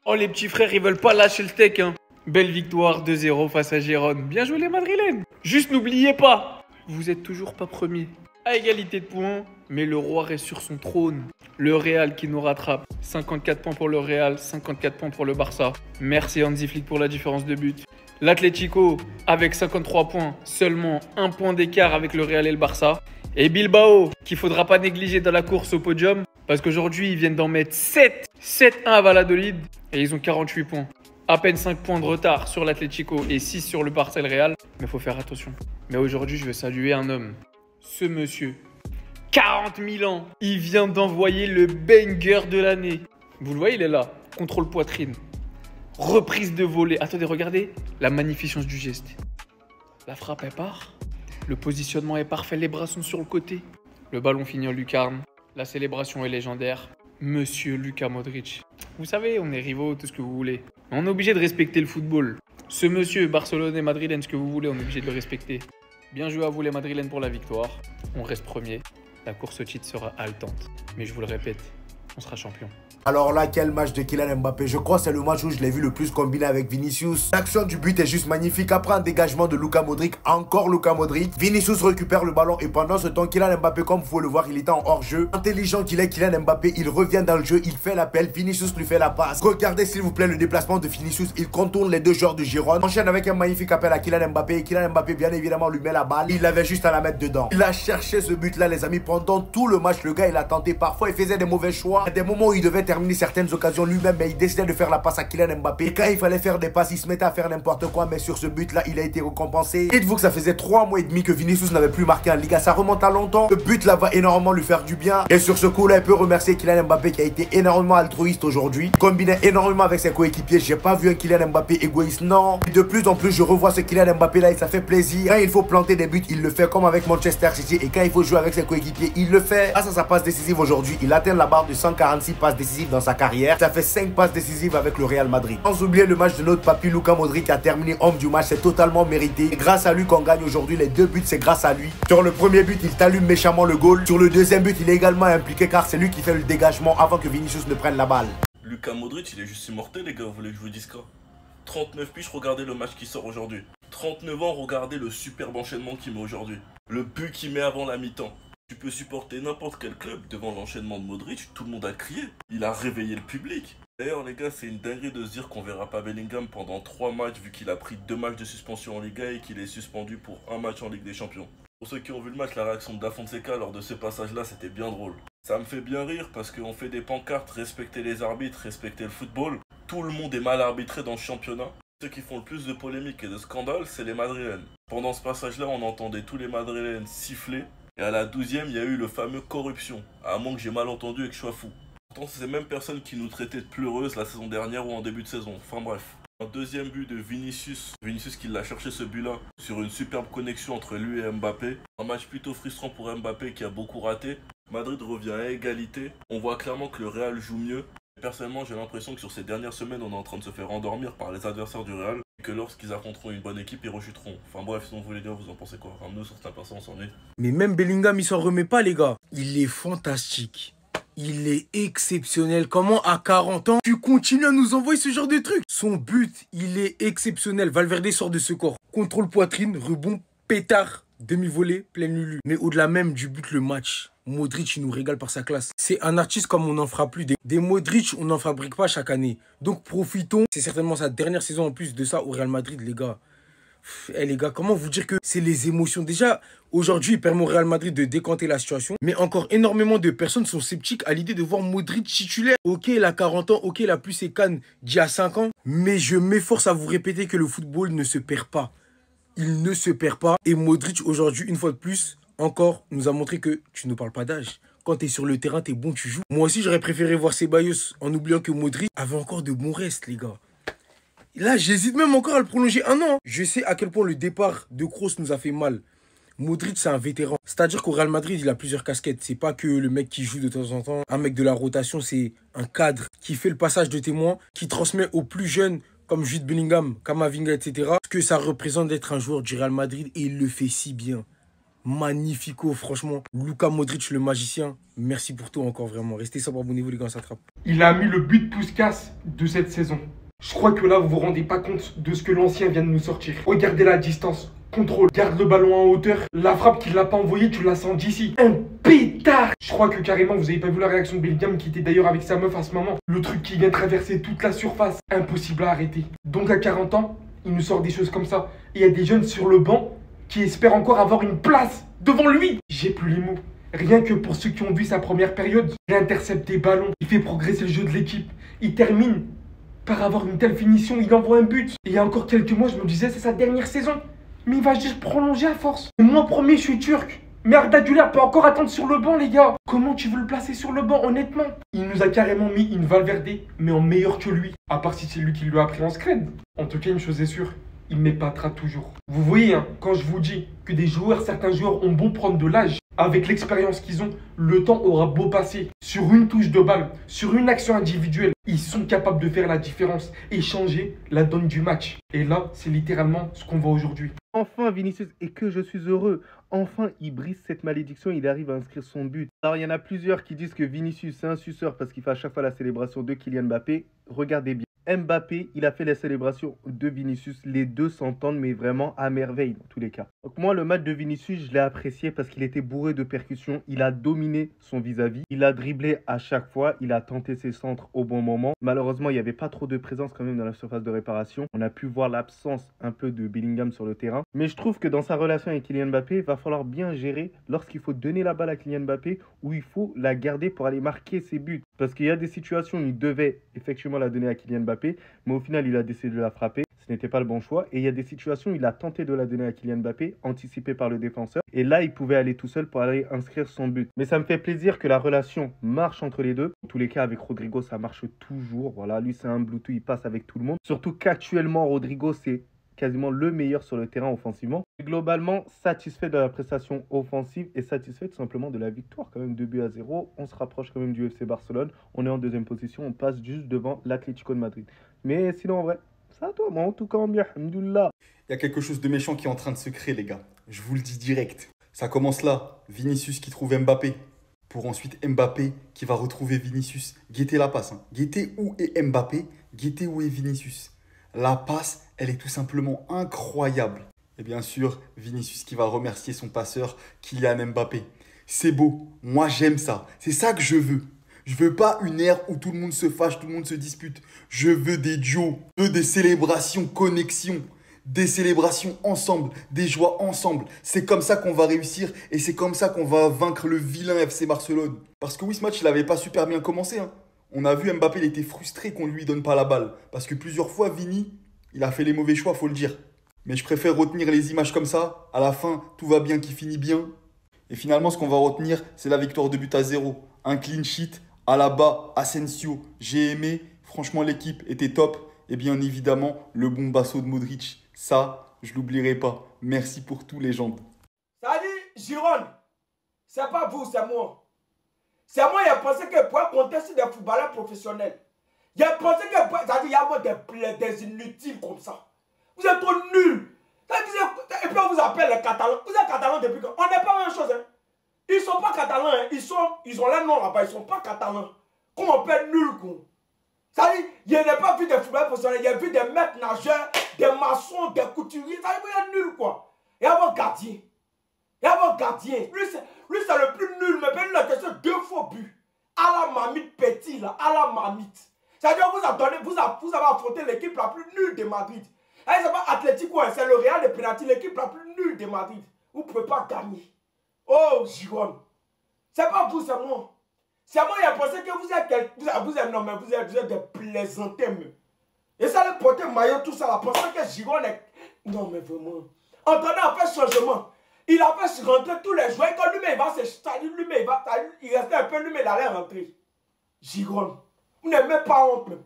Oh, les petits frères, ils veulent pas lâcher le steak, hein. Belle victoire 2-0 face à Gérone. Bien joué les Madrilènes. Juste n'oubliez pas, vous êtes toujours pas premier. À égalité de points, mais le roi reste sur son trône. Le Real qui nous rattrape. 54 points pour le Real, 54 points pour le Barça. Merci Hansi Flick pour la différence de but. L'Atlético avec 53 points, seulement un point d'écart avec le Real et le Barça. Et Bilbao, qu'il faudra pas négliger dans la course au podium, parce qu'aujourd'hui ils viennent d'en mettre 7. 7-1 à Valladolid et ils ont 48 points. À peine 5 points de retard sur l'Atlético et 6 sur le Barça et le Real. Mais il faut faire attention. Mais aujourd'hui, je veux saluer un homme. Ce monsieur, 40 000 ans, il vient d'envoyer le banger de l'année. Vous le voyez, il est là. Contrôle poitrine. Reprise de volée. Attendez, regardez la magnificence du geste. La frappe, elle part. Le positionnement est parfait. Les bras sont sur le côté. Le ballon finit en lucarne. La célébration est légendaire. Monsieur Luka Modric. Vous savez, on est rivaux, tout ce que vous voulez. On est obligé de respecter le football. Ce monsieur, Barcelone et Madrilène, ce que vous voulez, on est obligé de le respecter. Bien joué à vous les Madrilènes pour la victoire. On reste premier. La course au titre sera haletante. Mais je vous le répète, on sera champion. Alors là, quel match de Kylian Mbappé. Je crois que c'est le match où je l'ai vu le plus combiné avec Vinicius. L'action du but est juste magnifique. Après un dégagement de Luka Modric, encore Luka Modric. Vinicius récupère le ballon et pendant ce temps, Kylian Mbappé, comme vous pouvez le voir, il était en hors-jeu. Intelligent qu'il est, Kylian Mbappé, il revient dans le jeu, il fait l'appel. Vinicius lui fait la passe. Regardez s'il vous plaît le déplacement de Vinicius. Il contourne les deux joueurs de Gérone. Enchaîne avec un magnifique appel à Kylian Mbappé. Et Kylian Mbappé, bien évidemment, lui met la balle. Il avait juste à la mettre dedans. Il a cherché ce but-là, les amis, pendant tout le match. Le gars, il a tenté. Parfois, il faisait des mauvais choix. À des moments où il devait terminer certaines occasions lui-même, mais il décidait de faire la passe à Kylian Mbappé. Et quand il fallait faire des passes, il se mettait à faire n'importe quoi. Mais sur ce but-là, il a été récompensé. Dites-vous que ça faisait 3 mois et demi que Vinicius n'avait plus marqué en Liga. Ça remonte à longtemps. Ce but-là va énormément lui faire du bien. Et sur ce coup-là, il peut remercier Kylian Mbappé qui a été énormément altruiste aujourd'hui. Combiné énormément avec ses coéquipiers. J'ai pas vu un Kylian Mbappé égoïste, non. Et de plus en plus, je revois ce Kylian Mbappé là et ça fait plaisir. Quand il faut planter des buts, il le fait comme avec Manchester City. Et quand il faut jouer avec ses coéquipiers, il le fait. Grâce à sa passe décisive aujourd'hui, il atteint la barre de 146 passes décisives dans sa carrière. Ça fait 5 passes décisives avec le Real Madrid. Sans oublier le match de notre papy Luka Modric qui a terminé homme du match. C'est totalement mérité. Et grâce à lui qu'on gagne aujourd'hui. Les 2 buts, c'est grâce à lui. Sur le premier but, il t'allume méchamment le goal. Sur le deuxième but, il est également impliqué car c'est lui qui fait le dégagement avant que Vinicius ne prenne la balle. Luka Modric, il est juste immortel, les gars. Vous voulez que je vous dise quoi? 39 piges, regardez le match qui sort aujourd'hui. 39 ans, regardez le superbe enchaînement qu'il met aujourd'hui. Le but qu'il met avant la mi-temps. Tu peux supporter n'importe quel club devant l'enchaînement de Modric, tout le monde a crié. Il a réveillé le public. D'ailleurs les gars, c'est une dinguerie de se dire qu'on verra pas Bellingham pendant 3 matchs vu qu'il a pris 2 matchs de suspension en Liga et qu'il est suspendu pour 1 match en Ligue des Champions. Pour ceux qui ont vu le match, la réaction de Da Fonseca lors de ce passage-là, c'était bien drôle. Ça me fait bien rire parce qu'on fait des pancartes, respecter les arbitres, respecter le football. Tout le monde est mal arbitré dans le championnat. Ceux qui font le plus de polémiques et de scandales, c'est les Madrilènes. Pendant ce passage-là, on entendait tous les Madrilènes siffler. Et à la 12e, il y a eu le fameux corruption. À moins que j'ai mal entendu et que je sois fou. Pourtant, c'est ces mêmes personnes qui nous traitaient de pleureuses la saison dernière ou en début de saison. Enfin bref. Un deuxième but de Vinicius. Vinicius qui l'a cherché ce but-là sur une superbe connexion entre lui et Mbappé. Un match plutôt frustrant pour Mbappé qui a beaucoup raté. Madrid revient à égalité. On voit clairement que le Real joue mieux. Personnellement, j'ai l'impression que sur ces dernières semaines, on est en train de se faire endormir par les adversaires du Real. Et que lorsqu'ils affronteront une bonne équipe, ils rechuteront. Enfin bref, sinon vous les gars, vous en pensez quoi? Enfin, nous, sur certaines personnes, on s'en est. Mais même Bellingham, il s'en remet pas, les gars. Il est fantastique. Il est exceptionnel. Comment à 40 ans, tu continues à nous envoyer ce genre de trucs? Son but, il est exceptionnel. Valverde sort de ce corps. Contrôle poitrine, rebond, pétard, demi-volée, pleine lulu. Mais au-delà même du but, le match. Modric, il nous régale par sa classe. C'est un artiste comme on n'en fera plus. Des Modric, on n'en fabrique pas chaque année. Donc profitons. C'est certainement sa dernière saison en plus de ça au Real Madrid, les gars. Eh les gars, comment vous dire que c'est les émotions? Déjà, aujourd'hui, il permet au Real Madrid de décanter la situation. Mais encore énormément de personnes sont sceptiques à l'idée de voir Modric titulaire. Ok, il a 40 ans, ok, il a plus ses cannes d'il y a 5 ans. Mais je m'efforce à vous répéter que le football ne se perd pas. Il ne se perd pas. Et Modric, aujourd'hui, une fois de plus, encore, nous a montré que tu ne parles pas d'âge. Quand tu es sur le terrain, tu es bon, tu joues. Moi aussi, j'aurais préféré voir Ceballos en oubliant que Modric avait encore de bons restes, les gars. Là, j'hésite même encore à le prolonger 1 an. Je sais à quel point le départ de Kroos nous a fait mal. Modric, c'est un vétéran. C'est-à-dire qu'au Real Madrid, il a plusieurs casquettes. C'est pas que le mec qui joue de temps en temps. Un mec de la rotation, c'est un cadre qui fait le passage de témoin, qui transmet aux plus jeunes, comme Jude Bellingham, Camavinga, etc., ce que ça représente d'être un joueur du Real Madrid et il le fait si bien. Magnifico, franchement. Luka Modric, le magicien. Merci pour tout encore, vraiment. Restez sobre, abonnez-vous, les gars, ça attrape. Il a mis le but Puskás de cette saison. Je crois que là, vous vous rendez pas compte de ce que l'ancien vient de nous sortir. Regardez la distance. Contrôle, garde le ballon en hauteur. La frappe qu'il l'a pas envoyée, tu la sens d'ici. Un pétard. Je crois que carrément, vous avez pas vu la réaction de Bellingham qui était d'ailleurs avec sa meuf à ce moment. Le truc qui vient traverser toute la surface. Impossible à arrêter. Donc à 40 ans, il nous sort des choses comme ça. Et il y a des jeunes sur le banc qui espèrent encore avoir une place devant lui. J'ai plus les mots. Rien que pour ceux qui ont vu sa première période, il intercepte des ballons, il fait progresser le jeu de l'équipe. Il termine par avoir une telle finition, il envoie un but. Et il y a encore quelques mois, je me disais, c'est sa dernière saison. Mais il va juste prolonger à force. Et moi, premier, je suis turc. Mais Arda Güler peut encore attendre sur le banc, les gars. Comment tu veux le placer sur le banc, honnêtement? Il nous a carrément mis une Valverde, mais en meilleur que lui. À part si c'est lui qui lui a appris en scred. En tout cas, une chose est sûre, il m'épatera toujours. Vous voyez, hein, quand je vous dis que des joueurs, certains joueurs ont beau prendre de l'âge, avec l'expérience qu'ils ont, le temps aura beau passer. Sur une touche de balle, sur une action individuelle, ils sont capables de faire la différence et changer la donne du match. Et là, c'est littéralement ce qu'on voit aujourd'hui. Enfin Vinicius, et que je suis heureux, enfin il brise cette malédiction, il arrive à inscrire son but. Alors il y en a plusieurs qui disent que Vinicius c'est un suceur parce qu'il fait à chaque fois la célébration de Kylian Mbappé. Regardez bien, Mbappé, il a fait la célébration de Vinicius, les deux s'entendent mais vraiment à merveille dans tous les cas. Donc moi le match de Vinicius, je l'ai apprécié parce qu'il était bourré de percussions, il a dominé son vis-à-vis, il a dribblé à chaque fois, il a tenté ses centres au bon moment. Malheureusement il n'y avait pas trop de présence quand même dans la surface de réparation, on a pu voir l'absence un peu de Bellingham sur le terrain. Mais je trouve que dans sa relation avec Kylian Mbappé, il va falloir bien gérer lorsqu'il faut donner la balle à Kylian Mbappé ou il faut la garder pour aller marquer ses buts. Parce qu'il y a des situations où il devait effectivement la donner à Kylian Mbappé, mais au final il a décidé de la frapper. Ce n'était pas le bon choix. Et il y a des situations où il a tenté de la donner à Kylian Mbappé, anticipé par le défenseur. Et là, il pouvait aller tout seul pour aller inscrire son but. Mais ça me fait plaisir que la relation marche entre les deux. En tous les cas, avec Rodrigo, ça marche toujours. Voilà, lui, c'est un Bluetooth, il passe avec tout le monde. Surtout qu'actuellement, Rodrigo, c'est quasiment le meilleur sur le terrain offensivement. Globalement, satisfait de la prestation offensive et satisfait tout simplement de la victoire. Quand même 2-0. On se rapproche quand même du FC Barcelone. On est en deuxième position. On passe juste devant l'Atlético de Madrid. Mais sinon, en vrai, ça à toi, moi, en tout cas, bien, alhamdoulilah. Il y a quelque chose de méchant qui est en train de se créer, les gars. Je vous le dis direct. Ça commence là. Vinicius qui trouve Mbappé. Pour ensuite Mbappé qui va retrouver Vinicius. Guettez la passe. Hein. Guettez où est Mbappé. Guettez où est Vinicius. La passe, elle est tout simplement incroyable. Et bien sûr, Vinicius qui va remercier son passeur, Kylian Mbappé. C'est beau. Moi, j'aime ça. C'est ça que je veux. Je veux pas une ère où tout le monde se fâche, tout le monde se dispute. Je veux des duos. Je veux des célébrations, connexions. Des célébrations ensemble, des joies ensemble. C'est comme ça qu'on va réussir et c'est comme ça qu'on va vaincre le vilain FC Barcelone. Parce que oui, ce match, il n'avait pas super bien commencé. Hein. On a vu Mbappé, il était frustré qu'on ne lui donne pas la balle. Parce que plusieurs fois, Vini, il a fait les mauvais choix, faut le dire. Mais je préfère retenir les images comme ça. À la fin, tout va bien qui finit bien. Et finalement, ce qu'on va retenir, c'est la victoire de but à 0. Un clean sheet, Alaba, Asensio. J'ai aimé. Franchement, l'équipe était top. Et bien évidemment, le bon basso de Modric. Ça, je l'oublierai pas. Merci pour tout, légende. Salut, Giron. C'est pas vous, c'est moi. C'est moi qui ai pensé qu'il pouvait compter sur des footballeurs professionnels. J'ai pensé qu'il y a des inutiles comme ça. Vous êtes trop nuls. Et puis on vous appelle les Catalans. Vous êtes Catalans depuis quand? On n'est pas la même chose. Hein. Ils ne sont pas Catalans. Hein. Ils ont leur nom là-bas. Ils ne sont pas Catalans. Comment on peut être nuls, quoi? Ça dit, il n'a pas vu des footballeurs professionnels. Il a vu des maîtres nageurs, des maçons, des couturiers. Ça dit, vous êtes nuls, quoi. Et à votre gardien. Et à votre gardien. Lui, c'est le plus nul. Mais ben, il a question 2 faux buts. À la mamite petit, là. À la mamite. C'est-à-dire, vous avez affronté l'équipe la plus nulle de Madrid. C'est pas Atlético, c'est le Real de Penalty, l'équipe la plus nulle de Madrid. Vous ne pouvez pas gagner. Oh, Giron. C'est pas vous, c'est moi. C'est moi qui ai pensé que vous êtes des plaisantins. Et ça, le porter maillot, tout ça, la pensant que Giron est... Non, mais vraiment. Antoine a fait changement. Il a fait rentrer tous les joueurs. Et quand lui-même, il va se... Lui-même, il restait un peu, lui-même, il allait rentrer. Giron. Vous n'avez même pas honte, même.